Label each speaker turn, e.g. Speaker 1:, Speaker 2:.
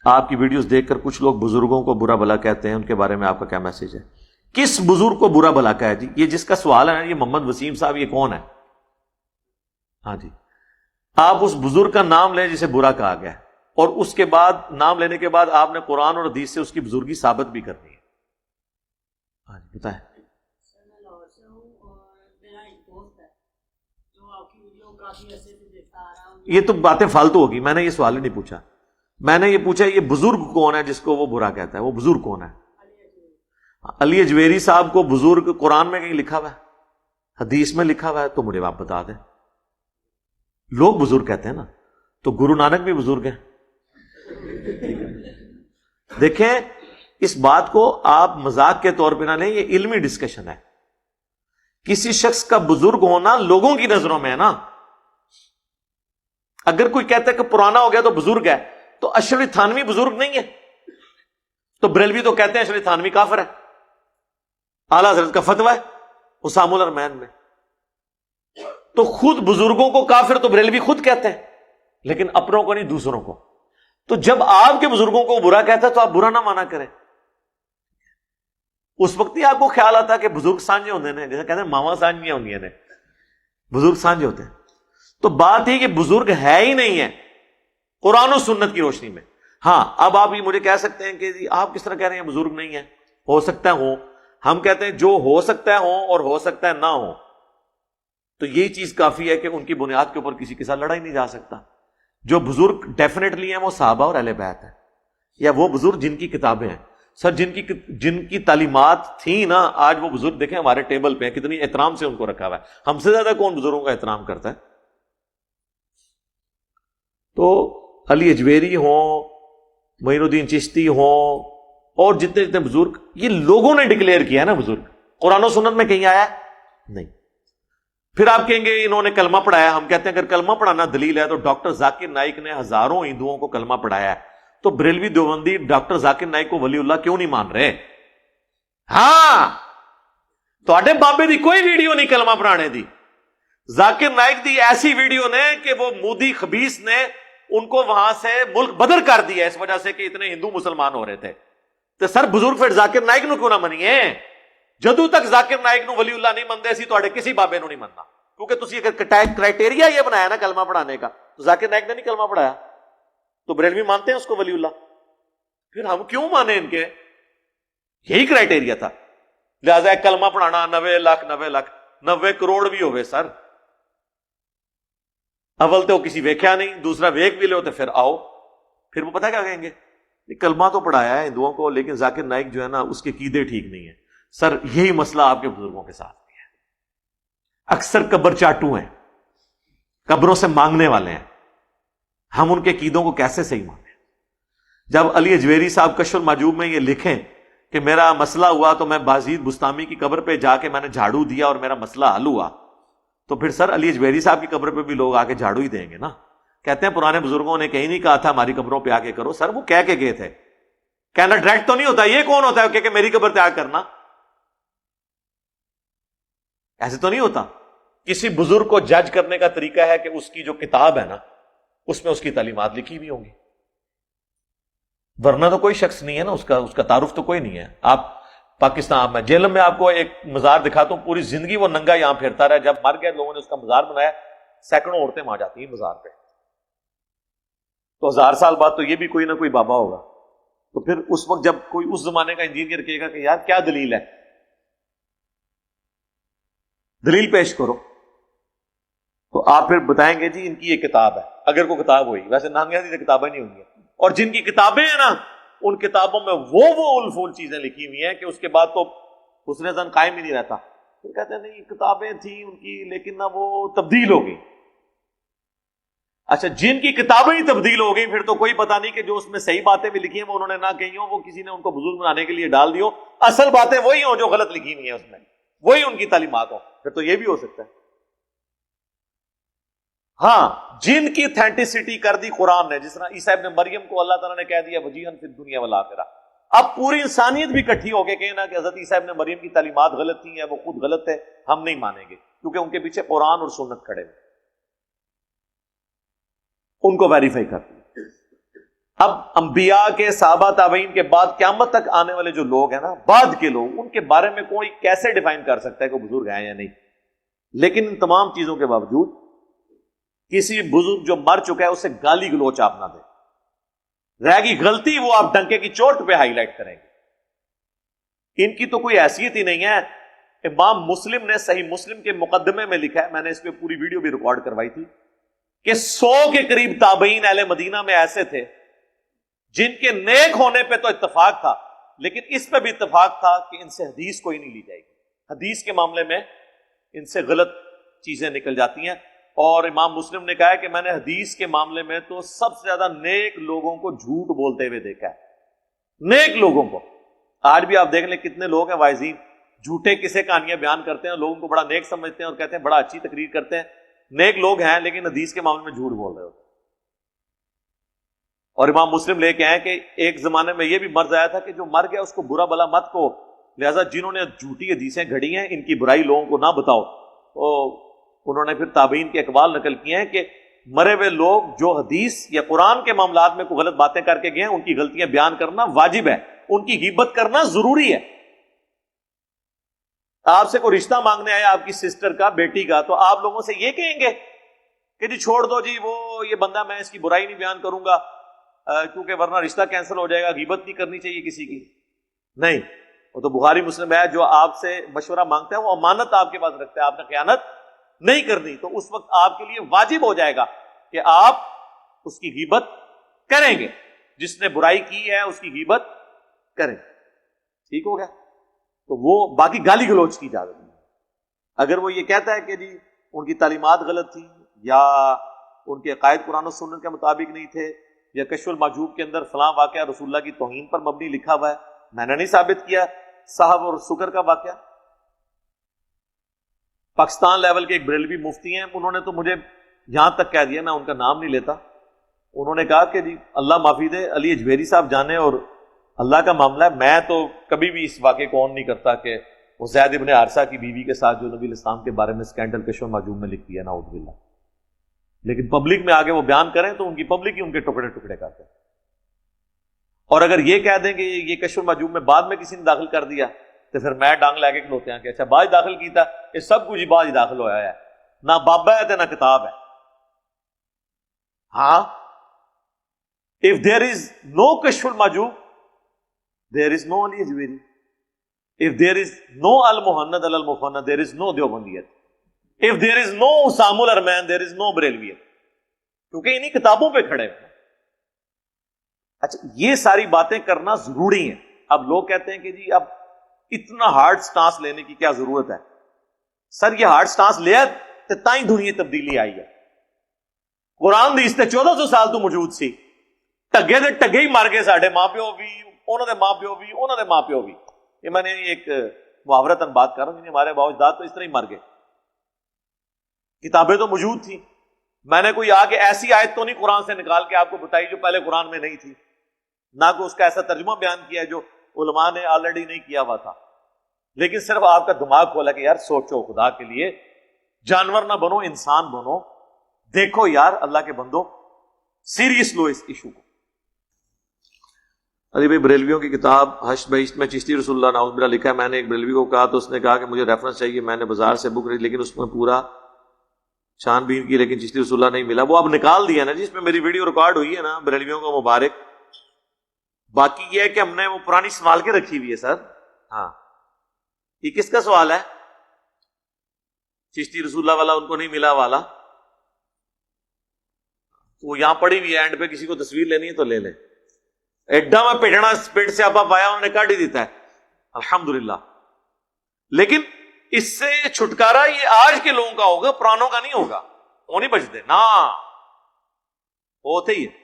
Speaker 1: آپ کی ویڈیوز دیکھ کر کچھ لوگ بزرگوں کو برا بھلا کہتے ہیں، ان کے بارے میں آپ کا کیا میسج ہے؟ کس بزرگ کو برا بھلا کہا ہے جی؟ یہ جس کا سوال ہے یہ محمد وسیم صاحب، یہ کون ہے؟ ہاں جی، آپ اس بزرگ کا نام لیں جسے برا کہا گیا ہے، اور اس کے بعد نام لینے کے بعد آپ نے قرآن اور حدیث سے اس کی بزرگی ثابت بھی کرنی ہے۔ ہاں جی بتائیں۔ یہ تو باتیں فالتو ہوگی، میں نے یہ سوال ہی نہیں پوچھا، میں نے یہ پوچھا یہ بزرگ کون ہے جس کو وہ برا کہتا ہے، وہ بزرگ کون ہے؟ علی اجویری صاحب کو بزرگ قرآن میں کہیں لکھا ہوا ہے، حدیث میں لکھا ہوا ہے؟ تو مجھے آپ بتا دیں۔ لوگ بزرگ کہتے ہیں نا، تو گرو نانک بھی بزرگ ہیں۔ دیکھیں اس بات کو آپ مذاق کے طور پہ نہ لیں، یہ علمی ڈسکشن ہے۔ کسی شخص کا بزرگ ہونا لوگوں کی نظروں میں ہے نا۔ اگر کوئی کہتا ہے کہ پرانا ہو گیا تو بزرگ ہے، تو اشرف تھانوی بزرگ نہیں ہے؟ تو بریلوی تو کہتے ہیں اشرف تھانوی کافر ہے، اعلیٰ حضرت کا فتویٰ ہے حسام الرحمین میں۔ تو خود بزرگوں کو کافر تو بریلوی خود کہتے ہیں، لیکن اپنوں کو نہیں، دوسروں کو۔ تو جب آپ کے بزرگوں کو برا کہتا ہے تو آپ برا نہ مانا کریں۔ اس وقت ہی آپ کو خیال آتا کہ بزرگ سانجے ہوتے ہیں، جیسے کہتے ہیں ماما سانجیاں ہوندیاں نے، بزرگ سانجے ہوتے ہیں۔ تو بات یہ کہ بزرگ ہے ہی نہیں ہے قرآن و سنت کی روشنی میں۔ ہاں اب آپ یہ مجھے کہہ سکتے ہیں کہ جی آپ کس طرح کہہ رہے ہیں بزرگ نہیں ہے؟ ہو سکتا ہے ہوں، ہم کہتے ہیں جو ہو سکتا ہے ہوں اور ہو سکتا ہے نہ ہو، تو یہی چیز کافی ہے کہ ان کی بنیاد کے اوپر کسی کے ساتھ لڑا ہی نہیں جا سکتا۔ جو بزرگ ڈیفینیٹلی ہیں وہ صحابہ اور اہل بیت ہیں، یا وہ بزرگ جن کی کتابیں ہیں۔ سر جن کی تعلیمات تھیں نا، آج وہ بزرگ دیکھیں ہمارے ٹیبل پہ ہیں، کتنی احترام سے ان کو رکھا ہوا ہے۔ ہم سے زیادہ کون بزرگوں کا احترام کرتا ہے؟ تو علی اجویری ہوں، معین الدین چشتی ہوں، اور جتنے جتنے بزرگ، یہ لوگوں نے ڈکلیئر کیا ہے نا بزرگ، قرآن و سنت میں کہیں آیا نہیں۔ پھر آپ کہیں گے انہوں نے کلمہ پڑھایا، ہم کہتے ہیں اگر کلمہ پڑھانا دلیل ہے تو ڈاکٹر ذاکر نائک نے ہزاروں ہندوؤں کو کلمہ پڑھایا ہے، تو بریلوی دیوبندی ڈاکٹر ذاکر نائک کو ولی اللہ کیوں نہیں مان رہے؟ ہاں تواڈے بابے دی کوئی ویڈیو نہیں کلمہ پڑھانے دی، ذاکر نائک دی ایسی ویڈیو نے کہ وہ مودی خبیث نے ان کو وہاں سے ملک بدر کر دیا اس وجہ سے کہ اتنے ہندو مسلمان ہو رہے تھے۔ تو سر بزرگ پھر ذاکر نائک نو کیوں نہ منیے؟ جدو تک ذاکر نائک نو ولی اللہ نہیں منتے سی تواڈے کسی بابے نو نہیں مننا، کیونکہ تسی اگر کرائٹیریا یہ بنایا نا کلمہ پڑھانے کا، تو ذاکر نائک نے نہیں کلمہ پڑھایا، تو بریلوی مانتے ہیں اس کو ولی اللہ، پھر ہم کیوں مانے ان کے؟ یہی کرائٹیریا تھا۔ لہذا ایک کلمہ پڑھانا 90 کروڑ بھی ہوئے سر، اول تو کسی ویکھیا نہیں، دوسرا ویک بھی لے ہوتے، پھر آؤ، پھر وہ پتہ کیا کہیں گے؟ کلمہ تو پڑھایا ہے ہندوؤں کو، لیکن ذاکر نائک جو ہے نا اس کے عقیدے ٹھیک نہیں ہیں۔ سر یہی مسئلہ آپ کے بزرگوں کے ساتھ بھی ہے، اکثر قبر چاٹو ہیں، قبروں سے مانگنے والے ہیں، ہم ان کے عقیدوں کو کیسے صحیح مانیں؟ جب علی اجویری صاحب کشف المحجوب میں یہ لکھیں کہ میرا مسئلہ ہوا تو میں بازید بستامی کی قبر پہ جا کے میں نے جھاڑو دیا اور میرا مسئلہ حل ہوا، تو پھر سر علی اجویری صاحب کی قبر پہ بھی لوگ آ کے جھاڑو ہی دیں گے نا۔ کہتے ہیں پرانے بزرگوں نے کہیں نہیں کہا تھا ہماری قبروں پہ آ کے کرو، سر وہ کہہ کے گئے تھے، کہنا ڈائریکٹ تو نہیں ہوتا، یہ کون ہوتا ہے کہ میری قبر پہ آ کرنا؟ ایسے تو نہیں ہوتا۔ کسی بزرگ کو جج کرنے کا طریقہ ہے کہ اس کی جو کتاب ہے نا اس میں اس کی تعلیمات لکھی بھی ہوں گی، ورنہ تو کوئی شخص نہیں ہے نا، اس کا تعارف تو کوئی نہیں ہے۔ آپ پاکستان میں جیلم میں آپ کو ایک مزار دکھاتا ہوں، پوری زندگی وہ ننگا یہاں پھرتا رہا، جب مر گیا لوگوں نے اس کا مزار بنایا، سینکڑوں عورتیں وہاں جاتی ہیں مزار پہ، تو 1000 سال بعد تو یہ بھی کوئی نہ کوئی بابا ہوگا۔ تو پھر اس وقت جب کوئی اس زمانے کا انجینئر کہے گا کہ یار کیا دلیل ہے، دلیل پیش کرو، تو آپ پھر بتائیں گے جی ان کی یہ کتاب ہے، اگر کوئی کتاب ہوئی، ویسے نانگیاں دی کتابیں نہیں ہوں گی، اور جن کی کتابیں ہیں نا ان کتابوں میں وہ الفول چیزیں لکھی ہوئی ہیں کہ اس کے بعد تو حسن ظن قائم ہی نہیں رہتا۔ پھر کہتے ہیں نہیں کتابیں تھیں ان کی لیکن نہ وہ تبدیل ہو گئی۔ اچھا جن کی کتابیں ہی تبدیل ہو گئی، پھر تو کوئی پتہ نہیں کہ جو اس میں صحیح باتیں بھی لکھی ہیں وہ انہوں نے نہ کہی ہوں، وہ کسی نے ان کو بزرگ بنانے کے لیے ڈال دی ہو، اصل باتیں وہی ہوں جو غلط لکھی ہوئی ہیں اس میں، وہی ان کی تعلیمات ہوں، پھر تو یہ بھی ہو سکتا ہے۔ ہاں جن کی اتھینٹسٹی کر دی قرآن نے، جس طرح عیسیٰ ابن مریم کو اللہ تعالیٰ نے کہہ دیا وجیہاً فی الدنیا والآخرہ، اب پوری انسانیت بھی اکٹھی ہو کے کہنا کہ حضرت عیسیٰ ابن مریم کی تعلیمات غلط تھیں یا وہ خود غلط ہے، ہم نہیں مانیں گے، کیونکہ ان کے پیچھے قرآن اور سنت کھڑے ہیں، ان کو ویریفائی کرتی ہے۔ اب انبیاء کے، صحابہ، تابعین کے بعد قیامت تک آنے والے جو لوگ ہیں نا، بعد کے لوگ، ان کے بارے میں کوئی کیسے ڈیفائن کر سکتا ہے کہ بزرگ ہیں یا نہیں؟ لیکن ان تمام چیزوں کے باوجود کسی بزرگ جو مر چکا ہے اسے گالی گلوچ آپ نہ دیں، رہ گی غلطی وہ آپ ڈنکے کی چوٹ پہ ہائی لائٹ کریں گے۔ ان کی تو کوئی حیثیت ہی نہیں ہے۔ امام مسلم نے صحیح مسلم کے مقدمے میں لکھا ہے، میں نے اس پہ پوری ویڈیو بھی ریکارڈ کروائی تھی، کہ 100 کے قریب تابعین اہل مدینہ میں ایسے تھے جن کے نیک ہونے پہ تو اتفاق تھا، لیکن اس پہ بھی اتفاق تھا کہ ان سے حدیث کوئی نہیں لی جائے گی، حدیث کے معاملے میں ان سے غلط چیزیں نکل جاتی ہیں۔ اور امام مسلم نے کہا ہے کہ میں نے حدیث کے معاملے میں تو سب سے زیادہ نیک لوگوں کو جھوٹ بولتے ہوئے دیکھا ہے، نیک لوگوں کو۔ آج بھی آپ دیکھ لیں کتنے لوگ ہیں واعظین، جھوٹے قصے کہانیاں بیان کرتے ہیں، لوگوں کو بڑا نیک سمجھتے ہیں اور کہتے ہیں بڑا اچھی تقریر کرتے ہیں، نیک لوگ ہیں لیکن حدیث کے معاملے میں جھوٹ بول رہے ہوتے ہیں۔ اور امام مسلم لے کے آئے کہ ایک زمانے میں یہ بھی مرض آیا تھا کہ جو مر گیا اس کو برا بلا مت کو، لہذا جنہوں نے جھوٹی حدیثیں گھڑی ہیں ان کی برائی لوگوں کو نہ بتاؤ۔ تو انہوں نے پھر تابعین کے اقوال نقل کیے ہیں کہ مرے ہوئے لوگ جو حدیث یا قرآن کے معاملات میں کوئی غلط باتیں کر کے گئے ہیں ان کی غلطیاں بیان کرنا واجب ہے، ان کی غیبت کرنا ضروری ہے۔ آپ سے کوئی رشتہ مانگنے آیا آپ کی سسٹر کا، بیٹی کا، تو آپ لوگوں سے یہ کہیں گے کہ جی چھوڑ دو جی، وہ یہ بندہ میں اس کی برائی نہیں بیان کروں گا کیونکہ ورنہ رشتہ کینسل ہو جائے گا، غیبت نہیں کرنی چاہیے کسی کی؟ نہیں، وہ تو بخاری مسلم ہے، جو آپ سے مشورہ مانگتا ہے وہ امانت آپ کے پاس رکھتا ہے، آپ نے خیانت نہیں کرنی، تو اس وقت آپ کے لیے واجب ہو جائے گا کہ آپ اس کی غیبت کریں گے، جس نے برائی کی ہے اس کی غیبت کریں۔ ٹھیک ہو گیا؟ تو وہ باقی گالی گلوچ کی اجازت نہیں۔ اگر وہ یہ کہتا ہے کہ جی ان کی تعلیمات غلط تھی یا ان کے عقائد قرآن و سنت کے مطابق نہیں تھے یا کشف المحجوب کے اندر فلاں واقعہ رسول اللہ کی توہین پر مبنی لکھا ہوا ہے، میں نے نہیں ثابت کیا، صاحب اور سکر کا واقعہ۔ پاکستان لیول کے ایک بریلوی مفتی ہیں، انہوں نے تو مجھے یہاں تک کہہ دیا، میں ان کا نام نہیں لیتا، انہوں نے کہا کہ جی اللہ معافی دے، علی اجویری صاحب جانے اور اللہ کا معاملہ ہے، میں تو کبھی بھی اس واقعے کو آن نہیں کرتا کہ وہ زید ابن حارثہ کی بیوی کے ساتھ جو نبی الاسلام کے بارے میں سکینڈل کشف المحجوب میں لکھ دیا، نعوذ باللہ، لیکن پبلک میں آگے وہ بیان کریں تو ان کی پبلک ہی ان کے ٹکڑے ٹکڑے کرتے ہیں۔ اور اگر یہ کہہ دیں کہ یہ کشف المحجوب میں بعد میں کسی نے داخل کر دیا تو پھر میں ڈانگ لے کے کھلوتے ہیں کہ اچھا بعد داخل کیتا، یہ سب کچھ بعد ہی داخل ہوا ہے، نہ بابا ہے نہ کتاب ہے۔ ہاں، if there is no کشف al Mahjub there is no Ali اجویری، if there is no Al Muhannad Al Mufannad there is no دیوبندیت، if there is no Assam الارمین there is no بریلویت، کیونکہ انہی کتابوں پہ کھڑے ہیں۔ اچھا، یہ ساری باتیں کرنا ضروری ہیں۔ اب لوگ کہتے ہیں کہ جی اب اتنا ہارڈ سٹانس لینے کی کیا ضرورت ہے؟ سر یہ ہارڈ سٹانس لیا تو تائیں دنیا تبدیلی آئی ہے۔ قرآن دی اس تے 1400 سال تو موجود سی، ٹگے دے ٹگے ہی مار گئے، ساڈے ماں پیو بھی، انہوں دے ماں پیو بھی، انہوں دے ماں پیو بھی۔ یہ میں نے ایک محاورتاً بات کر رہا ہوں، ہمارے باپ اجداد تو اس طرح ہی مر گئے، کتابیں تو موجود تھیں، میں نے کوئی آ کے ایسی آیت تو نہیں قرآن سے نکال کے آپ کو بتائی جو پہلے قرآن میں نہیں تھی، نہ کوئی اس کا ایسا ترجمہ بیان کیا ہے جو علماء نے آلریڈی نہیں کیا ہوا تھا، لیکن صرف آپ کا دماغ کھولا کہ یار سوچو، خدا کے لیے جانور نہ بنو، انسان بنو، دیکھو یار اللہ کے بندو، سیریس لو اس ایشو کو۔ علی بھائی بریلویوں کی کتاب حشر بہشت میں چشتی رسول اللہ نعوذ باللہ لکھا ہے، میں نے ایک بریلوی کو کہا تو اس نے کہا کہ مجھے ریفرنس چاہیے، میں نے بازار سے بک لیکن اس میں پورا چھان بین کی لیکن چشتی رسول اللہ نہیں ملا، وہ اب نکال دیا نا جس میں میری ویڈیو ریکارڈ ہوئی ہے نا، بریلویوں کو مبارک۔ باقی یہ ہے کہ ہم نے وہ پرانی سنبھال کے رکھی ہوئی ہے سر۔ ہاں، یہ کس کا سوال ہے؟ چشتی رسول اللہ والا ان کو نہیں ملا والا، وہ یہاں پڑی ہوئی ہے، اینڈ پہ کسی کو تصویر لینی ہے تو لے لیں۔ ایڈا میں پیٹنا پیٹ سے آپ پایا انہوں نے کاٹ ہی دیتا ہے الحمدللہ، لیکن اس سے چھٹکارا یہ آج کے لوگوں کا ہوگا، پرانوں کا نہیں ہوگا، وہ نہیں بچتے نا، ہوتے ہی ہے۔